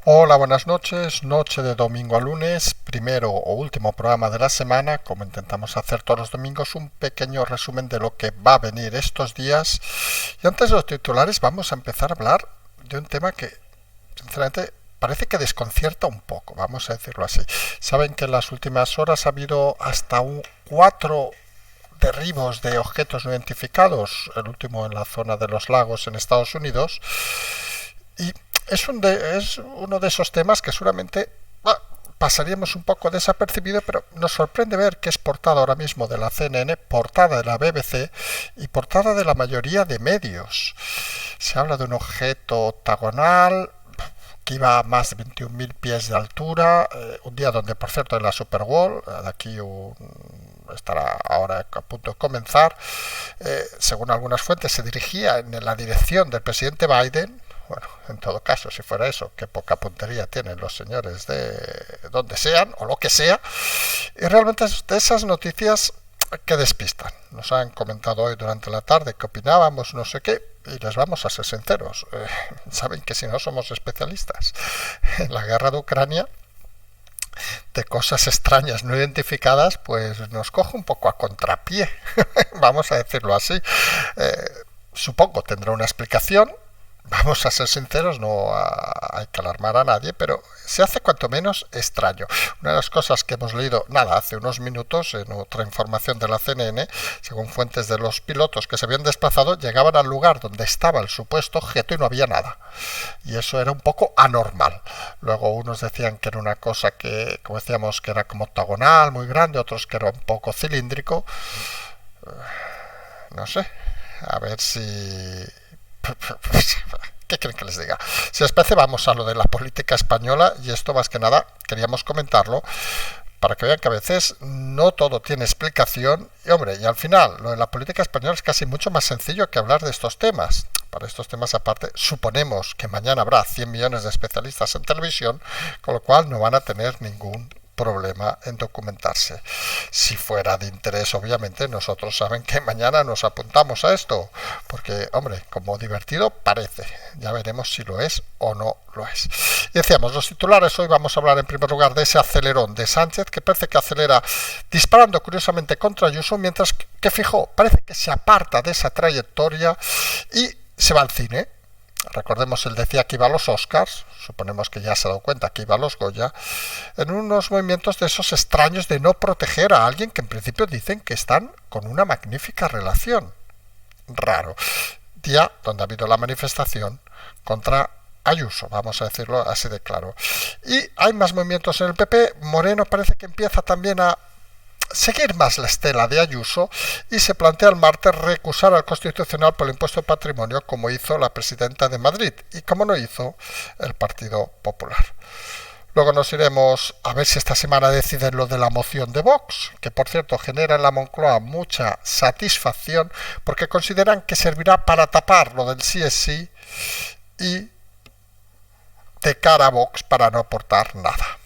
Hola, buenas noches. Noche de domingo a lunes, primero o último programa de la semana. Como intentamos hacer todos los domingos, un pequeño resumen de lo que va a venir estos días. Y antes de los titulares, vamos a empezar a hablar de un tema que, sinceramente, parece que desconcierta un poco, vamos a decirlo así. Saben que en las últimas horas ha habido hasta cuatro derribos de objetos no identificados, el último en la zona de los lagos en Estados Unidos. Y es uno de esos temas que seguramente pasaríamos un poco desapercibido, pero nos sorprende ver que es portada ahora mismo de la CNN, portada de la BBC y portada de la mayoría de medios. Se habla de un objeto octagonal que iba a más de 21.000 pies de altura, un día donde, por cierto, en la Super Bowl, de aquí estará ahora a punto de comenzar, según algunas fuentes, se dirigía en la dirección del presidente Biden. Bueno, en todo caso, si fuera eso, qué poca puntería tienen los señores de donde sean o lo que sea. Y realmente es de esas noticias que despistan. Nos han comentado hoy durante la tarde que opinábamos no sé qué, y les vamos a ser sinceros. Saben que si no somos especialistas en la guerra de Ucrania, de cosas extrañas no identificadas, pues nos coge un poco a contrapié. Vamos a decirlo así. Supongo tendrá una explicación. Vamos a ser sinceros, no hay que alarmar a nadie, pero se hace cuanto menos extraño. Una de las cosas que hemos leído, hace unos minutos, en otra información de la CNN, según fuentes de los pilotos que se habían desplazado, llegaban al lugar donde estaba el supuesto objeto y no había nada. Y eso era un poco anormal. Luego unos decían que era una cosa que, como decíamos, que era como octagonal, muy grande, otros que era un poco cilíndrico. No sé, a ver si... ¿Qué quieren que les diga? Si les parece, vamos a lo de la política española, y esto más que nada queríamos comentarlo para que vean que a veces no todo tiene explicación. Y hombre, y al final lo de la política española es casi mucho más sencillo que hablar de estos temas. Para estos temas aparte, suponemos que mañana habrá 100 millones de especialistas en televisión, con lo cual no van a tener ningún problema en documentarse. Si fuera de interés, obviamente, nosotros saben que mañana nos apuntamos a esto, porque, hombre, como divertido parece. Ya veremos si lo es o no lo es. Y decíamos, los titulares, hoy vamos a hablar en primer lugar de ese acelerón de Sánchez, que parece que acelera disparando curiosamente contra Ayuso, mientras que Feijóo parece que se aparta de esa trayectoria y se va al cine. Recordemos, él decía que iba a los Oscars, suponemos que ya se ha dado cuenta que iba a los Goya, en unos movimientos de esos extraños de no proteger a alguien que en principio dicen que están con una magnífica relación. Raro. Día donde ha habido la manifestación contra Ayuso, vamos a decirlo así de claro. Y hay más movimientos en el PP. Moreno parece que empieza también a seguir más la estela de Ayuso y se plantea el martes recusar al Constitucional por el impuesto de patrimonio, como hizo la presidenta de Madrid y como no hizo el Partido Popular. Luego nos iremos a ver si esta semana deciden lo de la moción de Vox, que por cierto genera en la Moncloa mucha satisfacción porque consideran que servirá para tapar lo del sí es sí y de cara a Vox para no aportar nada.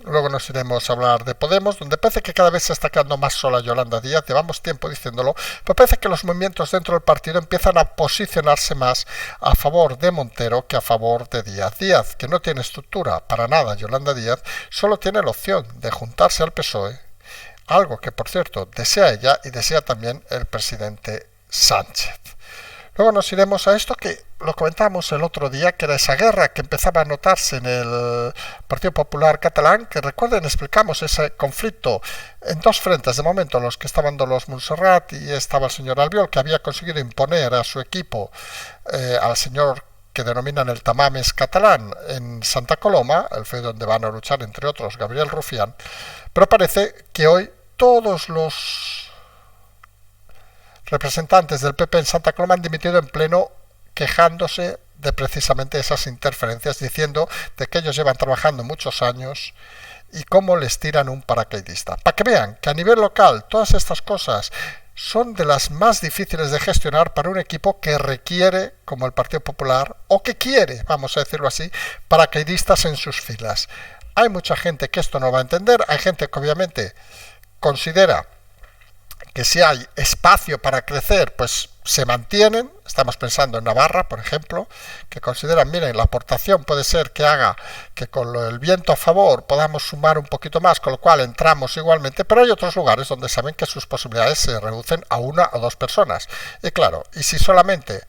Luego nos iremos a hablar de Podemos, donde parece que cada vez se está quedando más sola Yolanda Díaz. Llevamos tiempo diciéndolo, pero parece que los movimientos dentro del partido empiezan a posicionarse más a favor de Montero que a favor de Díaz. Díaz, que no tiene estructura para nada, Yolanda Díaz, solo tiene la opción de juntarse al PSOE, algo que, por cierto, desea ella y desea también el presidente Sánchez. Luego nos iremos a esto que lo comentamos el otro día, que era esa guerra que empezaba a notarse en el Partido Popular catalán, que recuerden, explicamos ese conflicto en dos frentes de momento, en los que estaban Dolors Montserrat y estaba el señor Albiol, que había conseguido imponer a su equipo, al señor que denominan el Tamames catalán, en Santa Coloma, el feudo donde van a luchar, entre otros, Gabriel Rufián, pero parece que hoy todos los representantes del PP en Santa Coloma han dimitido en pleno, quejándose de precisamente esas interferencias, diciendo de que ellos llevan trabajando muchos años y cómo les tiran un paracaidista. Para que vean que a nivel local todas estas cosas son de las más difíciles de gestionar para un equipo que requiere, como el Partido Popular, o que quiere, vamos a decirlo así, paracaidistas en sus filas. Hay mucha gente que esto no va a entender, hay gente que obviamente considera que si hay espacio para crecer, pues se mantienen. Estamos pensando en Navarra, por ejemplo, que consideran, miren, la aportación puede ser que haga que con el viento a favor podamos sumar un poquito más, con lo cual entramos igualmente, pero hay otros lugares donde saben que sus posibilidades se reducen a una o dos personas. Y claro, y si solamente...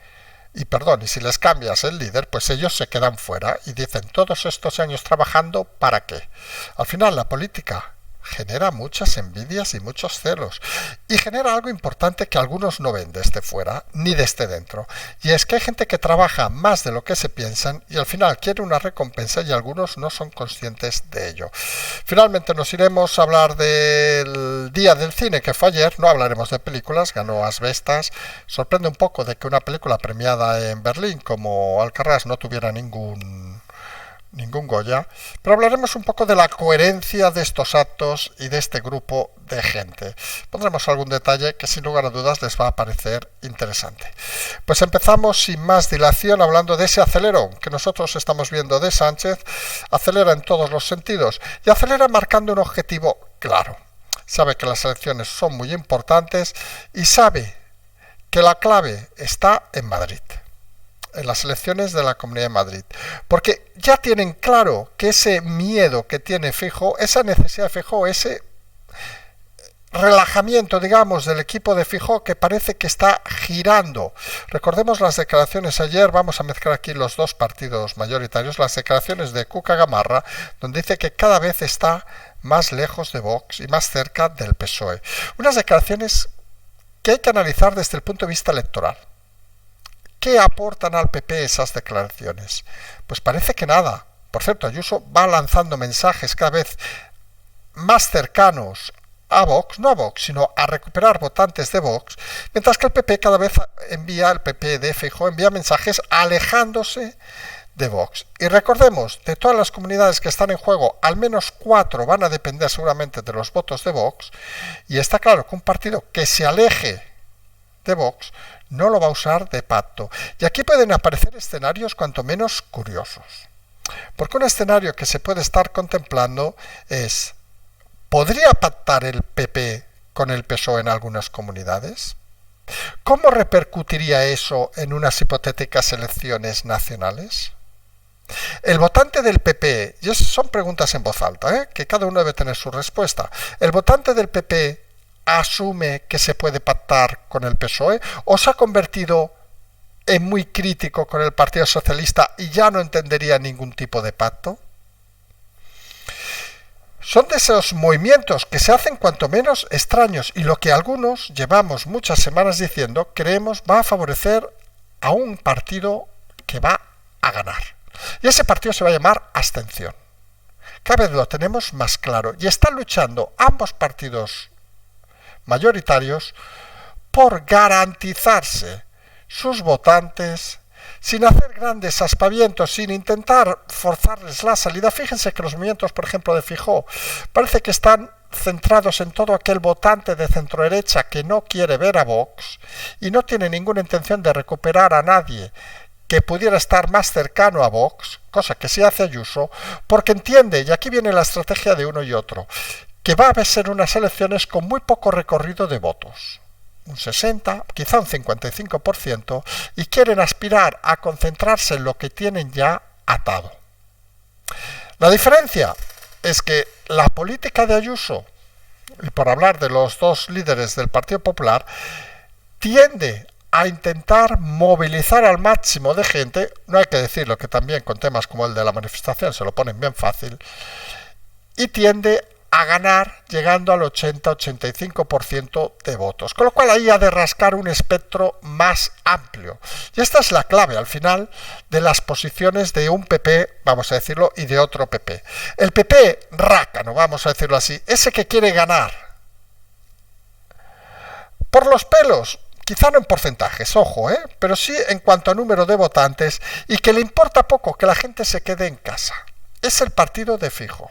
Y si les cambias el líder, pues ellos se quedan fuera y dicen, todos estos años trabajando, ¿para qué? Al final la política genera muchas envidias y muchos celos, y genera algo importante que algunos no ven desde fuera ni desde dentro, y es que hay gente que trabaja más de lo que se piensan y al final quiere una recompensa y algunos no son conscientes de ello. Finalmente nos iremos a hablar del Día del Cine, que fue ayer. No hablaremos de películas, ganó Asbestas. Sorprende un poco de que una película premiada en Berlín como Alcarrás no tuviera ningún Goya, pero hablaremos un poco de la coherencia de estos actos y de este grupo de gente. Pondremos algún detalle que sin lugar a dudas les va a parecer interesante. Pues empezamos sin más dilación hablando de ese acelerón que nosotros estamos viendo de Sánchez. Acelera en todos los sentidos y acelera marcando un objetivo claro. Sabe que las elecciones son muy importantes y sabe que la clave está en Madrid, en las elecciones de la Comunidad de Madrid, porque ya tienen claro que ese miedo que tiene Feijóo, esa necesidad de Feijóo, ese relajamiento, digamos, del equipo de Feijóo que parece que está girando. Recordemos las declaraciones ayer, vamos a mezclar aquí los dos partidos mayoritarios, las declaraciones de Cuca Gamarra, donde dice que cada vez está más lejos de Vox y más cerca del PSOE. Unas declaraciones que hay que analizar desde el punto de vista electoral. ¿Qué aportan al PP esas declaraciones? Pues parece que nada. Por cierto, Ayuso va lanzando mensajes cada vez más cercanos a Vox, no a Vox, sino a recuperar votantes de Vox, mientras que el PP cada vez el PP de Feijóo envía mensajes alejándose de Vox. Y recordemos, de todas las comunidades que están en juego, al menos 4 van a depender seguramente de los votos de Vox, y está claro que un partido que se aleje de Vox no lo va a usar de pacto. Y aquí pueden aparecer escenarios cuanto menos curiosos. Porque un escenario que se puede estar contemplando es, ¿podría pactar el PP con el PSOE en algunas comunidades? ¿Cómo repercutiría eso en unas hipotéticas elecciones nacionales? El votante del PP, y esas son preguntas en voz alta, que cada uno debe tener su respuesta, ¿el votante del PP asume que se puede pactar con el PSOE o se ha convertido en muy crítico con el Partido Socialista y ya no entendería ningún tipo de pacto? Son de esos movimientos que se hacen cuanto menos extraños y lo que algunos llevamos muchas semanas diciendo creemos va a favorecer a un partido que va a ganar. Y ese partido se va a llamar abstención. Cada vez lo tenemos más claro y están luchando ambos partidos mayoritarios por garantizarse sus votantes sin hacer grandes aspavientos, sin intentar forzarles la salida. Fíjense que los movimientos, por ejemplo, de Feijóo, parece que están centrados en todo aquel votante de centroderecha que no quiere ver a Vox y no tiene ninguna intención de recuperar a nadie que pudiera estar más cercano a Vox, cosa que sí hace Ayuso, porque entiende, y aquí viene la estrategia de uno y otro, que va a ser unas elecciones con muy poco recorrido de votos, un 60, quizá un 55%, y quieren aspirar a concentrarse en lo que tienen ya atado. La diferencia es que la política de Ayuso, y por hablar de los dos líderes del Partido Popular, tiende a intentar movilizar al máximo de gente, no hay que decirlo que también con temas como el de la manifestación se lo ponen bien fácil, y tiende a ganar llegando al 80-85% de votos, con lo cual ahí ha de rascar un espectro más amplio. Y esta es la clave al final de las posiciones de un PP, vamos a decirlo, y de otro PP. El PP rácano, vamos a decirlo así, ese que quiere ganar por los pelos, quizá no en porcentajes, ojo, pero sí en cuanto a número de votantes, y que le importa poco que la gente se quede en casa. Es el partido de Feijóo.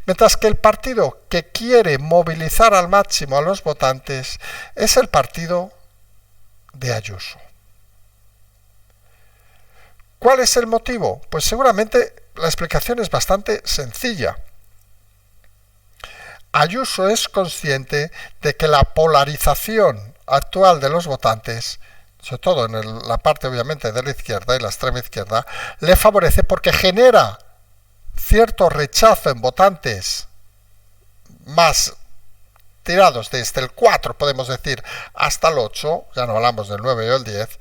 Mientras que el partido que quiere movilizar al máximo a los votantes es el partido de Ayuso. ¿Cuál es el motivo? Pues seguramente la explicación es bastante sencilla. Ayuso es consciente de que la polarización actual de los votantes, sobre todo en la parte obviamente de la izquierda y la extrema izquierda, le favorece porque genera cierto rechazo en votantes más tirados desde el 4, podemos decir, hasta el 8, ya no hablamos del 9 o el 10,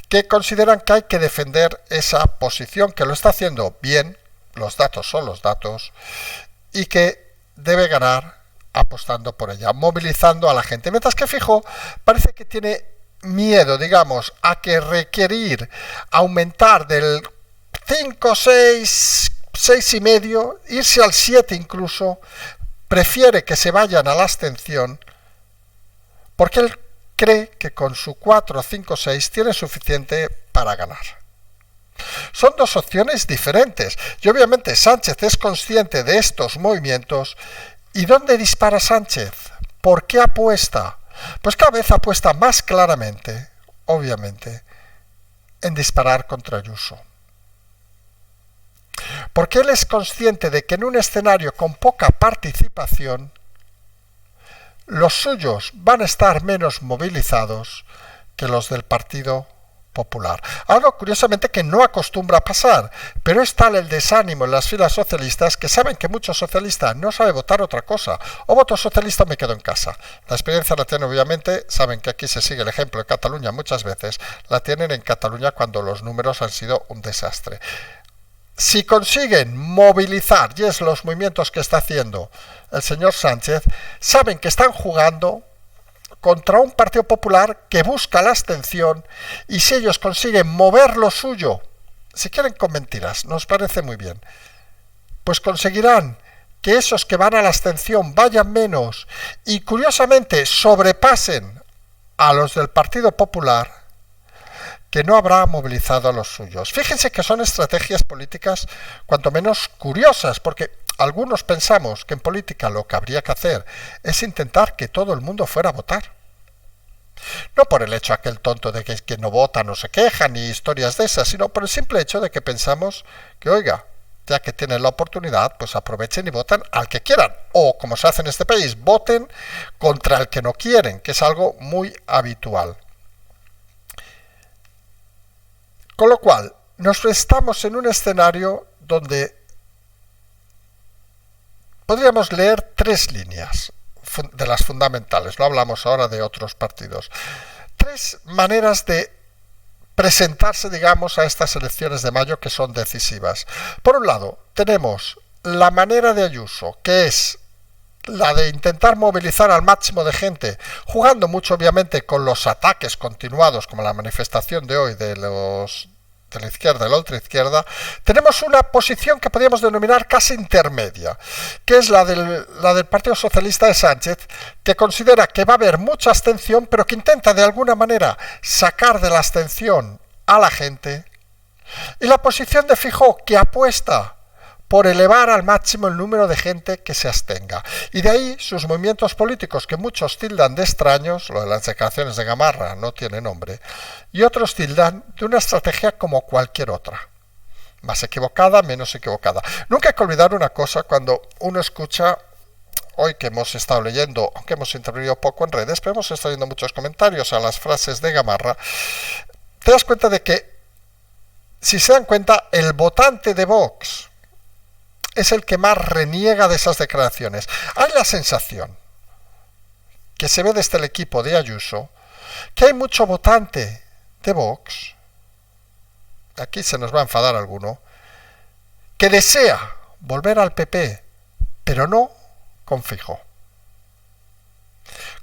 que consideran que hay que defender esa posición, que lo está haciendo bien, los datos son los datos, y que debe ganar apostando por ella, movilizando a la gente. Mientras que Feijóo parece que tiene miedo, digamos, a que requerir aumentar del 5, 6, 6,5, irse al 7 incluso, prefiere que se vayan a la abstención, porque él cree que con su 4, 5, 6 tiene suficiente para ganar. Son dos opciones diferentes y obviamente Sánchez es consciente de estos movimientos. ¿Y dónde dispara Sánchez? ¿Por qué apuesta? Pues cada vez apuesta más claramente, obviamente, en disparar contra Ayuso. Porque él es consciente de que en un escenario con poca participación, los suyos van a estar menos movilizados que los del Partido Popular. Algo curiosamente que no acostumbra a pasar, pero es tal el desánimo en las filas socialistas que saben que muchos socialistas no saben votar otra cosa. O voto socialista o me quedo en casa. La experiencia la tienen obviamente, saben que aquí se sigue el ejemplo de Cataluña muchas veces, la tienen en Cataluña cuando los números han sido un desastre. Si consiguen movilizar, y es los movimientos que está haciendo el señor Sánchez, saben que están jugando contra un Partido Popular que busca la abstención, y si ellos consiguen mover lo suyo, si quieren con mentiras, nos parece muy bien, pues conseguirán que esos que van a la abstención vayan menos y curiosamente sobrepasen a los del Partido Popular, que no habrá movilizado a los suyos. Fíjense que son estrategias políticas cuanto menos curiosas, porque algunos pensamos que en política lo que habría que hacer es intentar que todo el mundo fuera a votar. No por el hecho aquel tonto de que no vota no se queja, ni historias de esas, sino por el simple hecho de que pensamos que, oiga, ya que tienen la oportunidad, pues aprovechen y voten al que quieran. O, como se hace en este país, voten contra el que no quieren, que es algo muy habitual. Con lo cual, nos estamos en un escenario donde podríamos leer 3 líneas de las fundamentales, no hablamos ahora de otros partidos. 3 maneras de presentarse, digamos, a estas elecciones de mayo que son decisivas. Por un lado, tenemos la manera de Ayuso, que es la de intentar movilizar al máximo de gente, jugando mucho obviamente con los ataques continuados, como la manifestación de hoy de la izquierda y la ultraizquierda. Tenemos una posición que podríamos denominar casi intermedia, que es la del Partido Socialista de Sánchez, que considera que va a haber mucha abstención, pero que intenta de alguna manera sacar de la abstención a la gente, y la posición de Feijóo, que apuesta por elevar al máximo el número de gente que se abstenga. Y de ahí sus movimientos políticos, que muchos tildan de extraños, lo de las declaraciones de Gamarra no tiene nombre, y otros tildan de una estrategia como cualquier otra. Más equivocada, menos equivocada. Nunca hay que olvidar una cosa cuando uno escucha, hoy que hemos estado leyendo, aunque hemos intervenido poco en redes, pero hemos estado viendo muchos comentarios a las frases de Gamarra, te das cuenta de que, si se dan cuenta, el votante de Vox es el que más reniega de esas declaraciones. Hay la sensación, que se ve desde el equipo de Ayuso, que hay mucho votante de Vox, aquí se nos va a enfadar alguno, que desea volver al PP, pero no con Feijóo.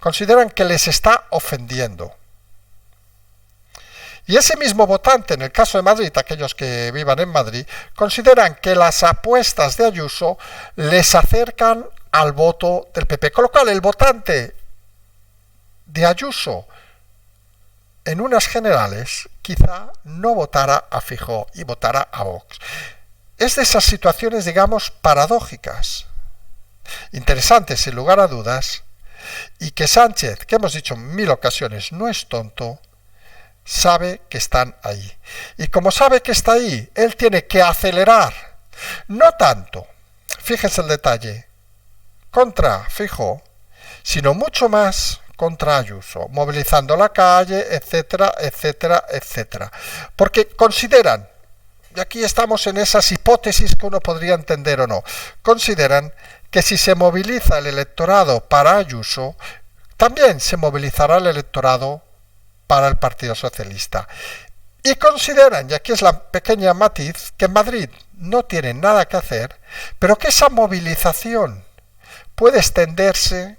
Consideran que les está ofendiendo. Y ese mismo votante, en el caso de Madrid, aquellos que vivan en Madrid, consideran que las apuestas de Ayuso les acercan al voto del PP. Con lo cual, el votante de Ayuso, en unas generales, quizá no votara a Feijóo y votara a Vox. Es de esas situaciones, digamos, paradójicas, interesantes sin lugar a dudas, y que Sánchez, que hemos dicho en 1000 ocasiones, no es tonto, sabe que están ahí. Y como sabe que está ahí, él tiene que acelerar, no tanto, fíjense el detalle, contra Feijóo, sino mucho más contra Ayuso, movilizando la calle, etcétera, etcétera, etcétera. Porque consideran, y aquí estamos en esas hipótesis que uno podría entender o no, consideran que si se moviliza el electorado para Ayuso, también se movilizará el electorado para el Partido Socialista. Y consideran, y aquí es la pequeña matiz, que en Madrid no tienen nada que hacer, pero que esa movilización puede extenderse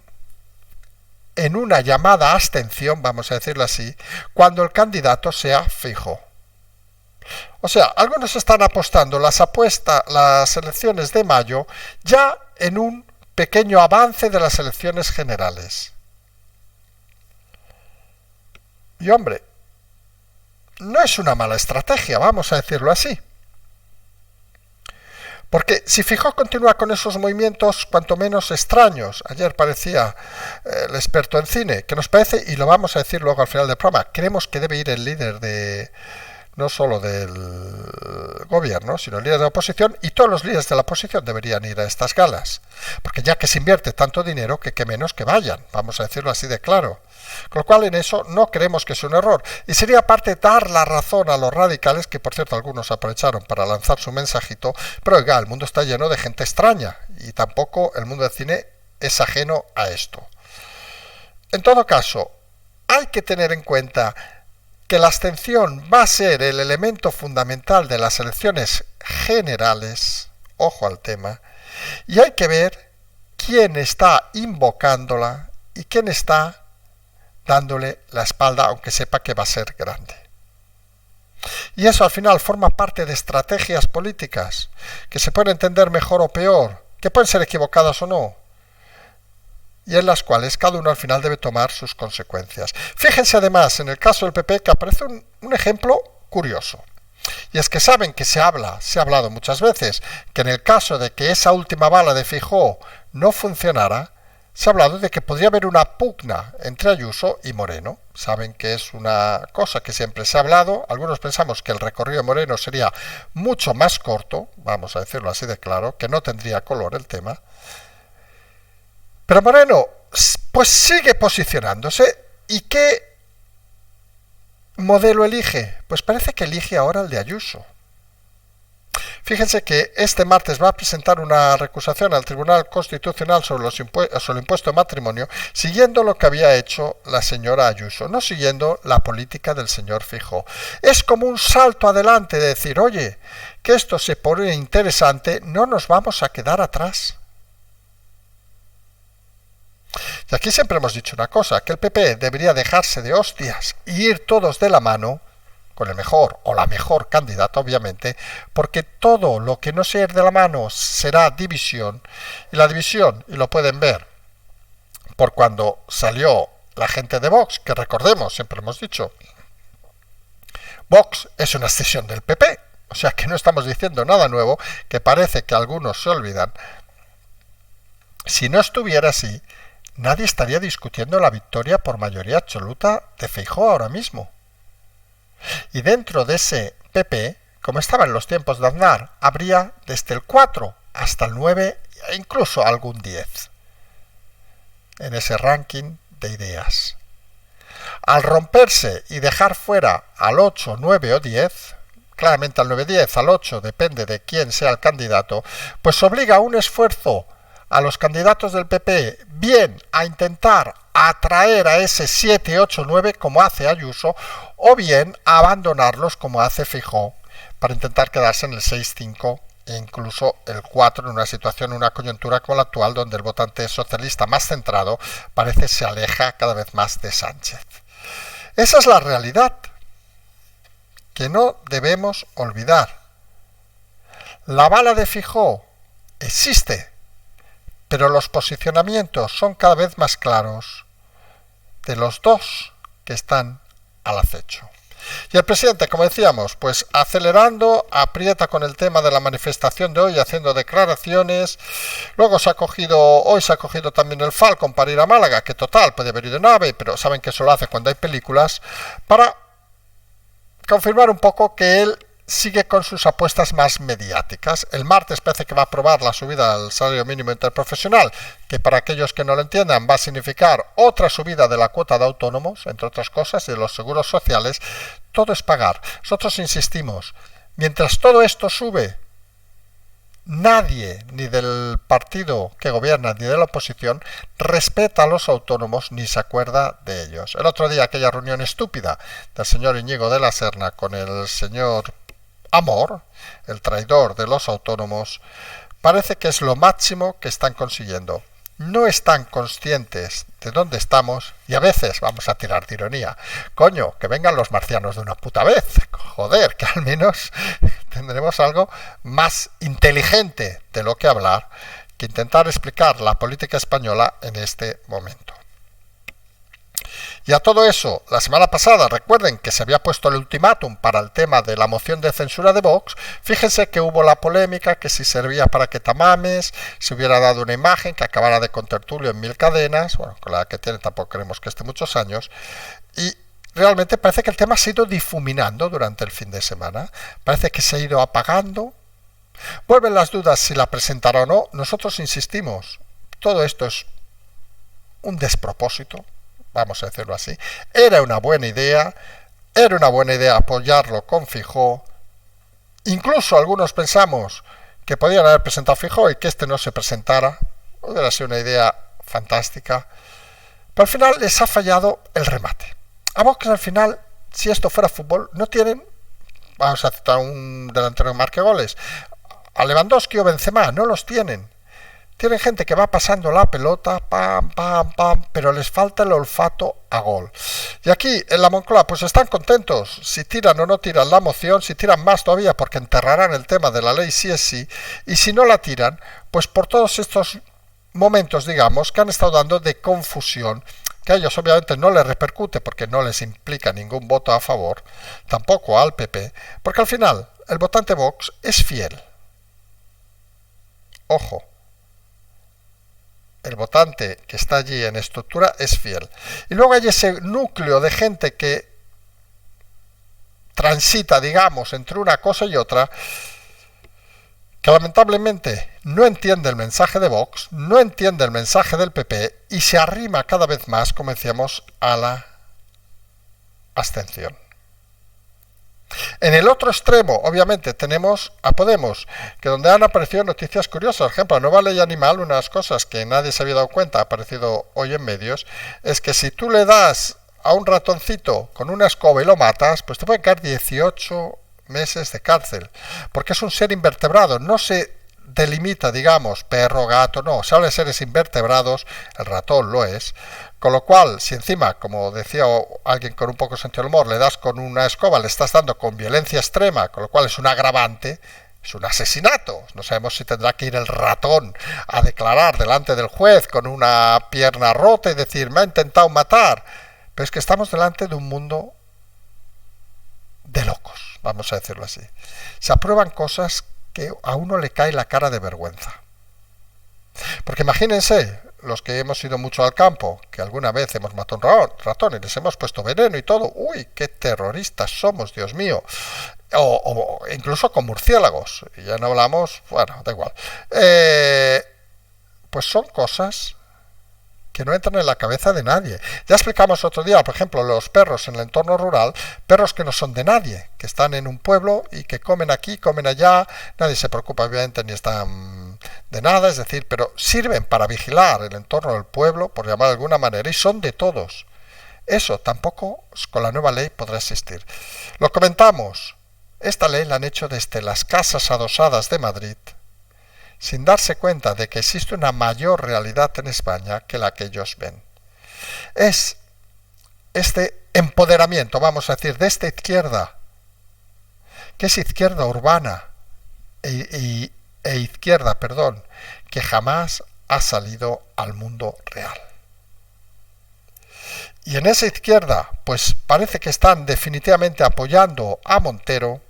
en una llamada abstención, vamos a decirlo así, cuando el candidato sea Feijóo. O sea, algunos están apostando las elecciones de mayo ya en un pequeño avance de las elecciones generales. Y hombre, no es una mala estrategia, vamos a decirlo así. Porque si Feijóo continúa con esos movimientos cuanto menos extraños, ayer parecía el experto en cine, que nos parece, y lo vamos a decir luego al final del programa, creemos que debe ir el líder no solo del gobierno, sino el líder de la oposición, y todos los líderes de la oposición deberían ir a estas galas, porque ya que se invierte tanto dinero, que menos que vayan, vamos a decirlo así de claro. Con lo cual en eso no creemos que sea un error, y sería aparte dar la razón a los radicales, que por cierto algunos aprovecharon para lanzar su mensajito, pero oiga, el mundo está lleno de gente extraña, y tampoco el mundo del cine es ajeno a esto. En todo caso, hay que tener en cuenta que la abstención va a ser el elemento fundamental de las elecciones generales, ojo al tema, y hay que ver quién está invocándola y quién está dándole la espalda, aunque sepa que va a ser grande. Y eso al final forma parte de estrategias políticas que se pueden entender mejor o peor, que pueden ser equivocadas o no, y en las cuales cada uno al final debe tomar sus consecuencias. Fíjense además en el caso del PP que aparece un ejemplo curioso. Y es que saben que se ha hablado muchas veces, que en el caso de que esa última bala de Feijóo no funcionara, se ha hablado de que podría haber una pugna entre Ayuso y Moreno. Saben que es una cosa que siempre se ha hablado. Algunos pensamos que el recorrido de Moreno sería mucho más corto, vamos a decirlo así de claro, que no tendría color el tema. Pero Moreno, pues sigue posicionándose. ¿Y qué modelo elige? Pues parece que elige ahora el de Ayuso. Fíjense que este martes va a presentar una recusación al Tribunal Constitucional sobre el impuesto de matrimonio, siguiendo lo que había hecho la señora Ayuso, no siguiendo la política del señor Feijóo. Es como un salto adelante de decir, oye, que esto se pone interesante, no nos vamos a quedar atrás. Y aquí siempre hemos dicho una cosa, que el PP debería dejarse de hostias y ir todos de la mano con el mejor o la mejor candidata, obviamente, porque todo lo que no sea ir de la mano será división, y la división, y lo pueden ver por cuando salió la gente de Vox, que recordemos, siempre hemos dicho, Vox es una escisión del PP, o sea que no estamos diciendo nada nuevo, que parece que algunos se olvidan. Si no estuviera así, nadie estaría discutiendo la victoria por mayoría absoluta de Feijóo ahora mismo. Y dentro de ese PP, como estaba en los tiempos de Aznar, habría desde el 4 hasta el 9 e incluso algún 10 en ese ranking de ideas. Al romperse y dejar fuera al 8, 9 o 10, claramente al 9, 10, al 8, depende de quién sea el candidato, pues obliga a un esfuerzo a los candidatos del PP, bien a intentar atraer a ese 7, 8, 9 como hace Ayuso, o bien a abandonarlos como hace Feijóo, para intentar quedarse en el 6, 5 e incluso el 4 en una situación, una coyuntura como la actual, donde el votante socialista más centrado parece se aleja cada vez más de Sánchez. Esa es la realidad que no debemos olvidar. La bala de Feijóo existe, pero los posicionamientos son cada vez más claros de los dos que están al acecho. Y el presidente, como decíamos, pues acelerando, aprieta con el tema de la manifestación de hoy, haciendo declaraciones. Luego hoy se ha cogido también el Falcon para ir a Málaga, que total, puede haber ido de nave, pero saben que eso lo hace cuando hay películas, para confirmar un poco que él sigue con sus apuestas más mediáticas. El martes parece que va a aprobar la subida del salario mínimo interprofesional, que para aquellos que no lo entiendan va a significar otra subida de la cuota de autónomos, entre otras cosas, y de los seguros sociales. Todo es pagar. Nosotros insistimos, mientras todo esto sube, nadie, ni del partido que gobierna, ni de la oposición, respeta a los autónomos ni se acuerda de ellos. El otro día, aquella reunión estúpida del señor Íñigo de la Serna con el señor Amor, el traidor de los autónomos, parece que es lo máximo que están consiguiendo. No están conscientes de dónde estamos y a veces vamos a tirar de ironía. Coño, que vengan los marcianos de una puta vez. Joder, que al menos tendremos algo más inteligente de lo que hablar que intentar explicar la política española en este momento. Y a todo eso, la semana pasada, recuerden que se había puesto el ultimátum para el tema de la moción de censura de Vox. Fíjense que hubo la polémica, que si servía para que Tamames se hubiera dado una imagen que acabara de contertulio en 1000 cadenas, bueno, con la que tiene tampoco queremos que esté muchos años, y realmente parece que el tema se ha ido difuminando durante el fin de semana, parece que se ha ido apagando. Vuelven las dudas si la presentará o no. Nosotros insistimos, todo esto es un despropósito, vamos a decirlo así. Era una buena idea apoyarlo con Feijóo. Incluso algunos pensamos que podían haber presentado Feijóo y que este no se presentara. Hubiera sido una idea fantástica. Pero al final les ha fallado el remate. A Vox al final, si esto fuera fútbol, no tienen, vamos a citar un delantero que marque goles, a Lewandowski o Benzema, no los tienen. Tienen gente que va pasando la pelota, pam, pam, pam, pero les falta el olfato a gol. Y aquí, en la Moncloa, pues están contentos si tiran o no tiran la moción, si tiran más todavía porque enterrarán el tema de la ley sí es sí, y si no la tiran, pues por todos estos momentos, digamos, que han estado dando de confusión, que a ellos obviamente no les repercute porque no les implica ningún voto a favor, tampoco al PP, porque al final el votante Vox es fiel. Ojo. El votante que está allí en estructura es fiel. Y luego hay ese núcleo de gente que transita, digamos, entre una cosa y otra, que lamentablemente no entiende el mensaje de Vox, no entiende el mensaje del PP y se arrima cada vez más, como decíamos, a la abstención. En el otro extremo, obviamente, tenemos a Podemos, que donde han aparecido noticias curiosas. Por ejemplo, a Nueva Ley Animal, unas cosas que nadie se había dado cuenta, ha aparecido hoy en medios, es que si tú le das a un ratoncito con una escoba y lo matas, pues te pueden caer 18 meses de cárcel, porque es un ser invertebrado, no se delimita, digamos, perro, gato, no, se habla de seres invertebrados, el ratón lo es, con lo cual, si encima, como decía alguien con un poco de sentido del humor, le das con una escoba, le estás dando con violencia extrema, con lo cual es un agravante, es un asesinato. No sabemos si tendrá que ir el ratón a declarar delante del juez con una pierna rota y decir, me ha intentado matar. Pero es que estamos delante de un mundo de locos, vamos a decirlo así. Se aprueban cosas que a uno le cae la cara de vergüenza. Porque imagínense, los que hemos ido mucho al campo, que alguna vez hemos matado un ratón y les hemos puesto veneno y todo, uy, qué terroristas somos, Dios mío. O incluso con murciélagos, y ya no hablamos, bueno, da igual. Pues son cosas que no entran en la cabeza de nadie. Ya explicamos otro día, por ejemplo, los perros en el entorno rural, perros que no son de nadie, que están en un pueblo y que comen aquí, comen allá, nadie se preocupa obviamente ni están de nada, es decir, pero sirven para vigilar el entorno del pueblo, por llamar de alguna manera, y son de todos. Eso tampoco con la nueva ley podrá existir. Lo comentamos, esta ley la han hecho desde las casas adosadas de Madrid, sin darse cuenta de que existe una mayor realidad en España que la que ellos ven. Es este empoderamiento, vamos a decir, de esta izquierda, que es izquierda urbana e izquierda, que jamás ha salido al mundo real. Y en esa izquierda, pues parece que están definitivamente apoyando a Montero.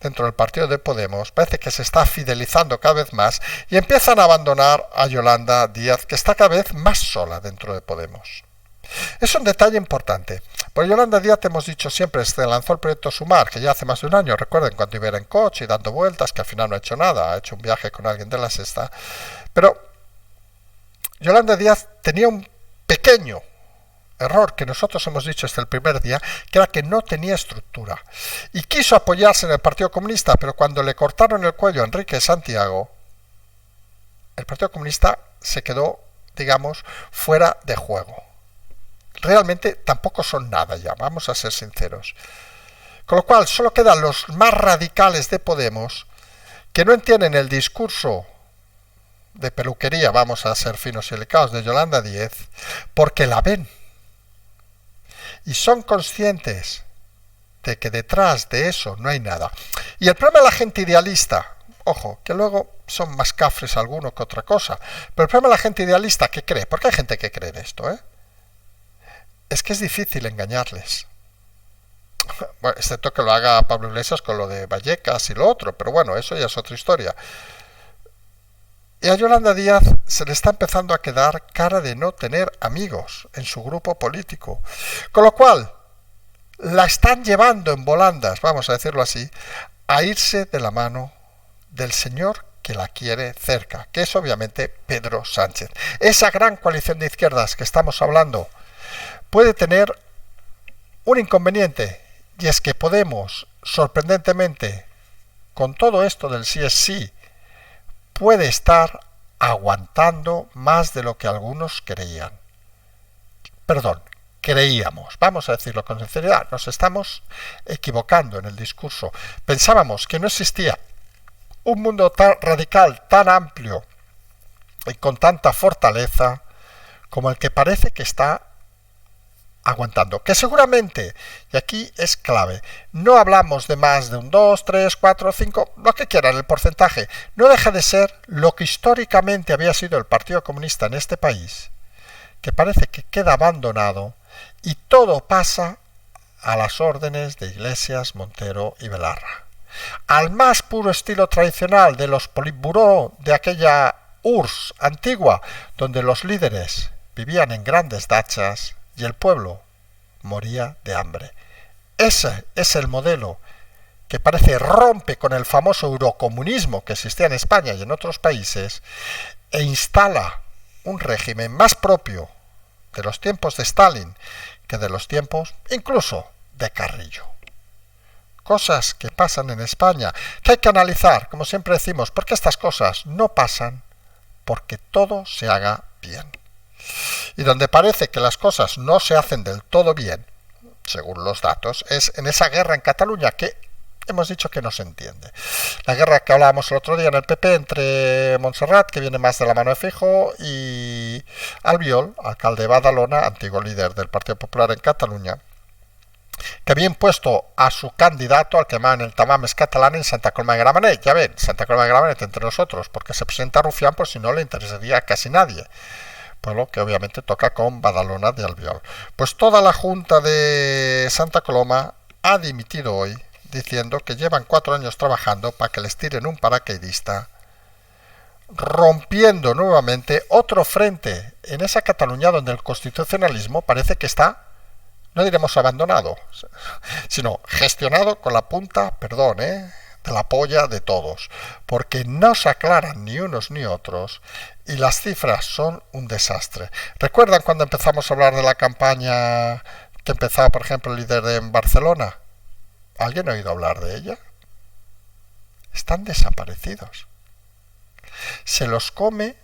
Dentro del partido de Podemos parece que se está fidelizando cada vez más y empiezan a abandonar a Yolanda Díaz, que está cada vez más sola dentro de Podemos. Es un detalle importante. Por Yolanda Díaz te hemos dicho siempre, se lanzó el proyecto Sumar, que ya hace más de un año, recuerden, cuando iba en coche y dando vueltas, que al final no ha hecho nada, ha hecho un viaje con alguien de la Sexta. Pero Yolanda Díaz tenía un pequeño error que nosotros hemos dicho desde el primer día, que era que no tenía estructura. Y quiso apoyarse en el Partido Comunista, pero cuando le cortaron el cuello a Enrique Santiago, el Partido Comunista se quedó, digamos, fuera de juego. Realmente tampoco son nada ya, vamos a ser sinceros. Con lo cual, solo quedan los más radicales de Podemos, que no entienden el discurso de peluquería, vamos a ser finos y delicados, de Yolanda Díaz, porque la ven. Y son conscientes de que detrás de eso no hay nada. Y el problema de la gente idealista, ojo, que luego son más cafres alguno que otra cosa, pero el problema de la gente idealista que cree, porque hay gente que cree en esto, es que es difícil engañarles. Bueno, excepto que lo haga Pablo Iglesias con lo de Vallecas y lo otro, pero bueno, eso ya es otra historia. Y a Yolanda Díaz se le está empezando a quedar cara de no tener amigos en su grupo político. Con lo cual, la están llevando en volandas, vamos a decirlo así, a irse de la mano del señor que la quiere cerca, que es obviamente Pedro Sánchez. Esa gran coalición de izquierdas que estamos hablando puede tener un inconveniente, y es que Podemos, sorprendentemente, con todo esto del sí es sí, puede estar aguantando más de lo que algunos creían. Perdón, creíamos, vamos a decirlo con sinceridad, nos estamos equivocando en el discurso. Pensábamos que no existía un mundo tan radical, tan amplio y con tanta fortaleza como el que parece que está aguantando, que seguramente, y aquí es clave, no hablamos de más de un 2, 3, 4, 5, lo que quieran, el porcentaje, no deja de ser lo que históricamente había sido el Partido Comunista en este país, que parece que queda abandonado y todo pasa a las órdenes de Iglesias, Montero y Belarra. Al más puro estilo tradicional de los politburó de aquella URSS antigua, donde los líderes vivían en grandes dachas y el pueblo moría de hambre. Ese es el modelo que parece rompe con el famoso eurocomunismo que existía en España y en otros países e instala un régimen más propio de los tiempos de Stalin que de los tiempos incluso de Carrillo. Cosas que pasan en España que hay que analizar, como siempre decimos, porque estas cosas no pasan porque todo se haga bien. Y donde parece que las cosas no se hacen del todo bien, según los datos, es en esa guerra en Cataluña que hemos dicho que no se entiende. La guerra que hablábamos el otro día en el PP entre Montserrat, que viene más de la mano de Feijóo, y Albiol, alcalde de Badalona, antiguo líder del Partido Popular en Cataluña, que había impuesto a su candidato al que llaman el Tamames catalán en Santa Coloma de Gramenet. Ya ven, Santa Coloma de Gramenet entre nosotros, porque se presenta Rufián, pues si no le interesaría a casi nadie. Pueblo que obviamente toca con Badalona de Albiol. Pues toda la Junta de Santa Coloma ha dimitido hoy, diciendo que llevan 4 años trabajando para que les tiren un paracaidista, rompiendo nuevamente otro frente en esa Cataluña donde el constitucionalismo parece que está, no diremos abandonado, sino gestionado con la punta, de la polla de todos, porque no se aclaran ni unos ni otros y las cifras son un desastre. ¿Recuerdan cuando empezamos a hablar de la campaña que empezaba, por ejemplo, el líder en Barcelona? ¿Alguien ha oído hablar de ella? Están desaparecidos. Se los come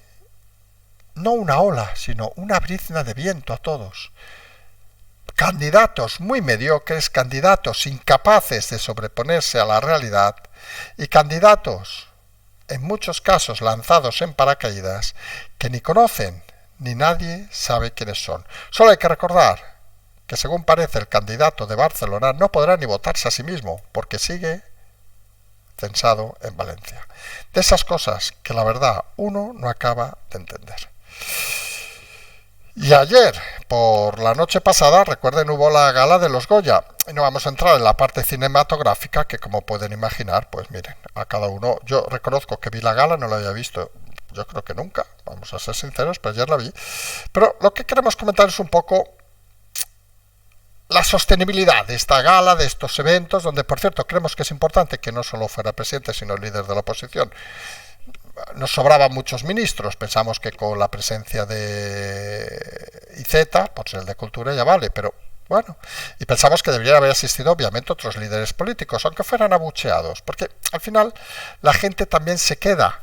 no una ola, sino una brizna de viento a todos. Candidatos muy mediocres, candidatos incapaces de sobreponerse a la realidad y candidatos, en muchos casos lanzados en paracaídas, que ni conocen ni nadie sabe quiénes son. Solo hay que recordar que según parece el candidato de Barcelona no podrá ni votarse a sí mismo porque sigue censado en Valencia. De esas cosas que la verdad uno no acaba de entender. Y ayer, por la noche pasada, recuerden, hubo la gala de los Goya. Y no vamos a entrar en la parte cinematográfica, que como pueden imaginar, pues miren, a cada uno, yo reconozco que vi la gala, no la había visto, yo creo que nunca, vamos a ser sinceros, pero ayer la vi. Pero lo que queremos comentar es un poco la sostenibilidad de esta gala, de estos eventos, donde por cierto creemos que es importante que no solo fuera el presidente, sino el líder de la oposición. Nos sobraban muchos ministros, pensamos que con la presencia de IZ, por ser el de Cultura ya vale, pero bueno, y pensamos que deberían haber asistido obviamente otros líderes políticos, aunque fueran abucheados, porque al final la gente también se queda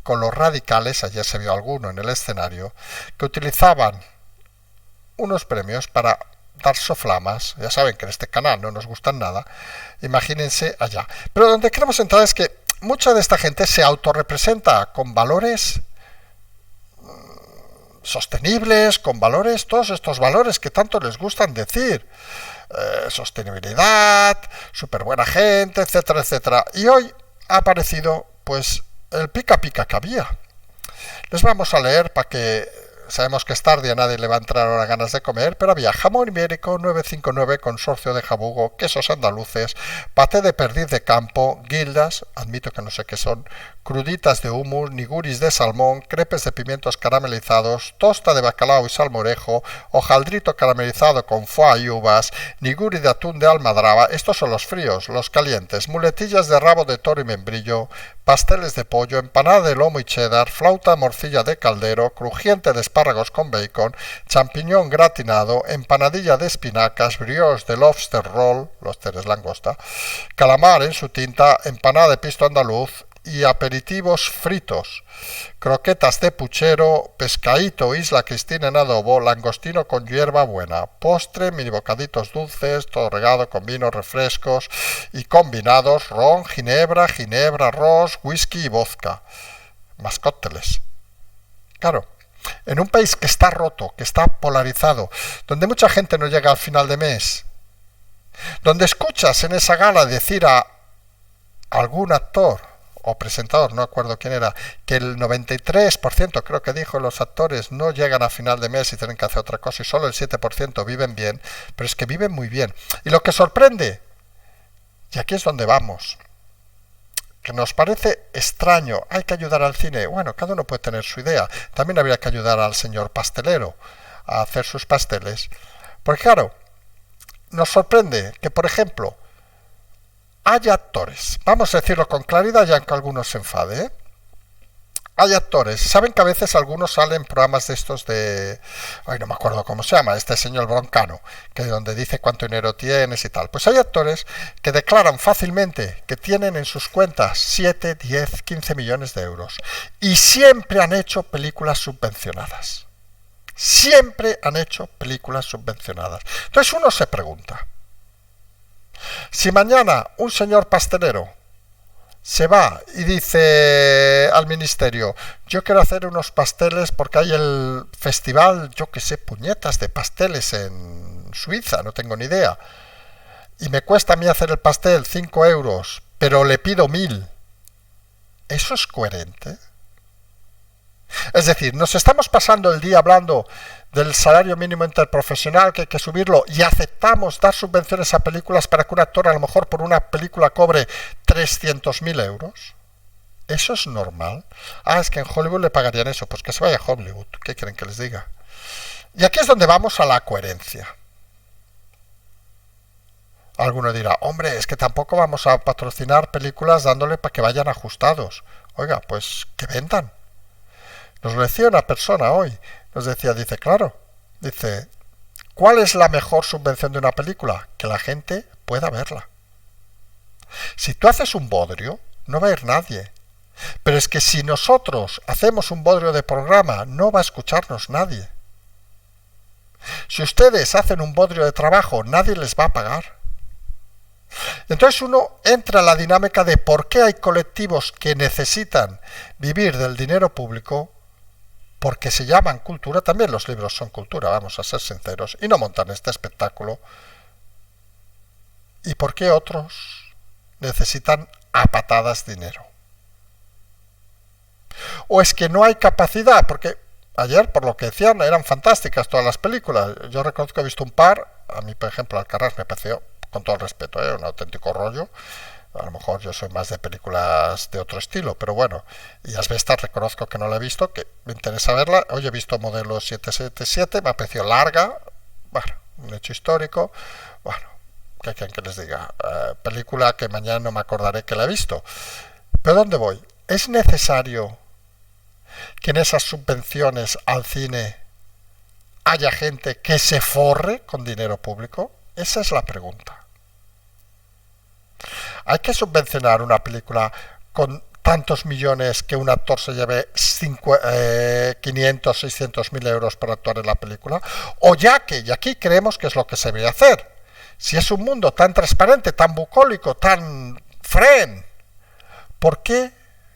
con los radicales, ayer se vio alguno en el escenario, que utilizaban unos premios para dar soflamas, ya saben que en este canal no nos gustan nada, imagínense allá. Pero donde queremos entrar es que mucha de esta gente se autorrepresenta con valores sostenibles, con valores, todos estos valores que tanto les gustan decir, sostenibilidad, súper buena gente, etcétera, etcétera. Y hoy ha aparecido pues el pica pica que había. Les vamos a leer para que sabemos que es tarde y a nadie le va a entrar ahora ganas de comer, pero había jamón ibérico 959, consorcio de jabugo, quesos andaluces, paté de perdiz de campo, guildas, admito que no sé qué son, cruditas de humus, niguris de salmón, crepes de pimientos caramelizados, tosta de bacalao y salmorejo, hojaldrito caramelizado con foie y uvas, niguri de atún de almadraba, estos son los fríos, los calientes, muletillas de rabo de toro y membrillo, pasteles de pollo, empanada de lomo y cheddar, flauta morcilla de caldero, crujiente de espárragos con bacon, champiñón gratinado, empanadilla de espinacas, brioche de lobster roll, lobster es langosta, calamar en su tinta, empanada de pisto andaluz y aperitivos fritos, croquetas de puchero, pescadito Isla Cristina en adobo, langostino con hierba buena, postre, mini bocaditos dulces, todo regado con vinos, refrescos y combinados, ron, ginebra, arroz, whisky y vodka, más cócteles. Claro, en un país que está roto, que está polarizado, donde mucha gente no llega al final de mes, donde escuchas en esa gala decir a algún actor o presentador, no acuerdo quién era, que el 93% creo que dijo los actores no llegan a final de mes y tienen que hacer otra cosa y solo el 7% viven bien, pero es que viven muy bien. Y lo que sorprende, y aquí es donde vamos, que nos parece extraño, hay que ayudar al cine, bueno, cada uno puede tener su idea, también habría que ayudar al señor pastelero a hacer sus pasteles, porque claro, nos sorprende que por ejemplo hay actores, vamos a decirlo con claridad ya que algunos se enfade, ¿eh? Hay actores, saben que a veces algunos salen en programas de estos de, ay, no me acuerdo cómo se llama, este señor Broncano, que donde dice cuánto dinero tienes y tal. Pues hay actores que declaran fácilmente que tienen en sus cuentas 7, 10, 15 millones de euros y siempre han hecho películas subvencionadas. Siempre han hecho películas subvencionadas. Entonces uno se pregunta, si mañana un señor pastelero se va y dice al ministerio, yo quiero hacer unos pasteles porque hay el festival, yo que sé, puñetas de pasteles en Suiza, no tengo ni idea, y me cuesta a mí hacer el pastel 5 euros, pero le pido 1000, ¿eso es coherente? Es decir, nos estamos pasando el día hablando del salario mínimo interprofesional, que hay que subirlo, y aceptamos dar subvenciones a películas para que un actor a lo mejor por una película cobre 300.000 euros. ¿Eso es normal? Ah, es que en Hollywood le pagarían eso. Pues que se vaya a Hollywood. ¿Qué quieren que les diga? Y aquí es donde vamos a la coherencia. Alguno dirá, hombre, es que tampoco vamos a patrocinar películas dándole para que vayan ajustados. Oiga, pues que vendan. Nos lo decía una persona hoy. Nos decía, dice, claro, dice, ¿cuál es la mejor subvención de una película? Que la gente pueda verla. Si tú haces un bodrio, no va a ir nadie. Pero es que si nosotros hacemos un bodrio de programa, no va a escucharnos nadie. Si ustedes hacen un bodrio de trabajo, nadie les va a pagar. Entonces uno entra en la dinámica de por qué hay colectivos que necesitan vivir del dinero público, porque se llaman cultura, también los libros son cultura, vamos a ser sinceros, y no montan este espectáculo. ¿Y por qué otros necesitan a patadas dinero? ¿O es que no hay capacidad? Porque ayer, por lo que decían, eran fantásticas todas las películas. Yo reconozco que he visto un par, a mí, por ejemplo, Alcaraz me pareció, con todo el respeto, un auténtico rollo. A lo mejor yo soy más de películas de otro estilo, pero bueno. Y Asbestas reconozco que no la he visto, que me interesa verla. Hoy he visto Modelo 777, me ha parecido larga. Bueno, un hecho histórico. Bueno, ¿qué quieren que les diga? Película que mañana no me acordaré que la he visto. ¿Pero dónde voy? ¿Es necesario que en esas subvenciones al cine haya gente que se forre con dinero público? Esa es la pregunta. ¿Hay que subvencionar una película con tantos millones que un actor se lleve 500, 600 mil euros para actuar en la película? O ya que, y aquí creemos que es lo que se debe hacer, si es un mundo tan transparente, tan bucólico, tan fren, ¿por qué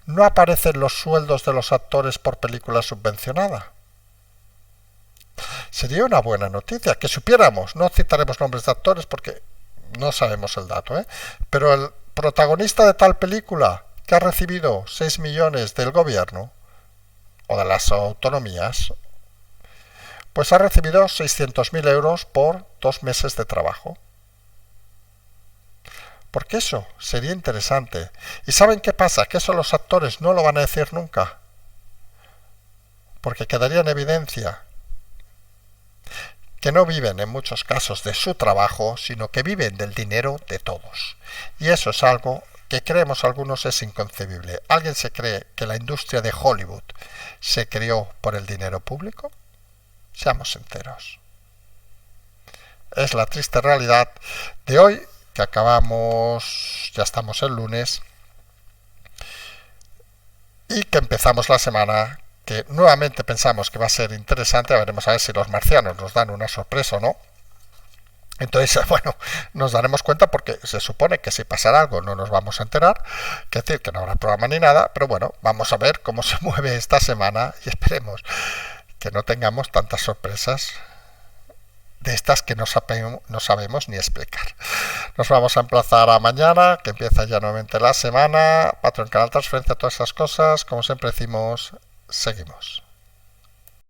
no aparecen los sueldos de los actores por película subvencionada? Sería una buena noticia que supiéramos, no citaremos nombres de actores porque no sabemos el dato, pero el protagonista de tal película que ha recibido 6 millones del gobierno o de las autonomías, pues ha recibido 600.000 euros por 2 meses de trabajo. Porque eso sería interesante. ¿Y saben qué pasa? Que eso los actores no lo van a decir nunca. Porque quedaría en evidencia que no viven en muchos casos de su trabajo, sino que viven del dinero de todos. Y eso es algo que creemos algunos es inconcebible. ¿Alguien se cree que la industria de Hollywood se creó por el dinero público? Seamos sinceros. Es la triste realidad de hoy, que acabamos, ya estamos el lunes, y que empezamos la semana que nuevamente pensamos que va a ser interesante. Veremos a ver si los marcianos nos dan una sorpresa o no. Entonces, bueno, nos daremos cuenta porque se supone que si pasara algo no nos vamos a enterar, que decir que no habrá programa ni nada, pero bueno, vamos a ver cómo se mueve esta semana y esperemos que no tengamos tantas sorpresas de estas que no sabemos ni explicar. Nos vamos a emplazar a mañana, que empieza ya nuevamente la semana. Patreon, canal, transferencia, todas esas cosas. Como siempre decimos, seguimos.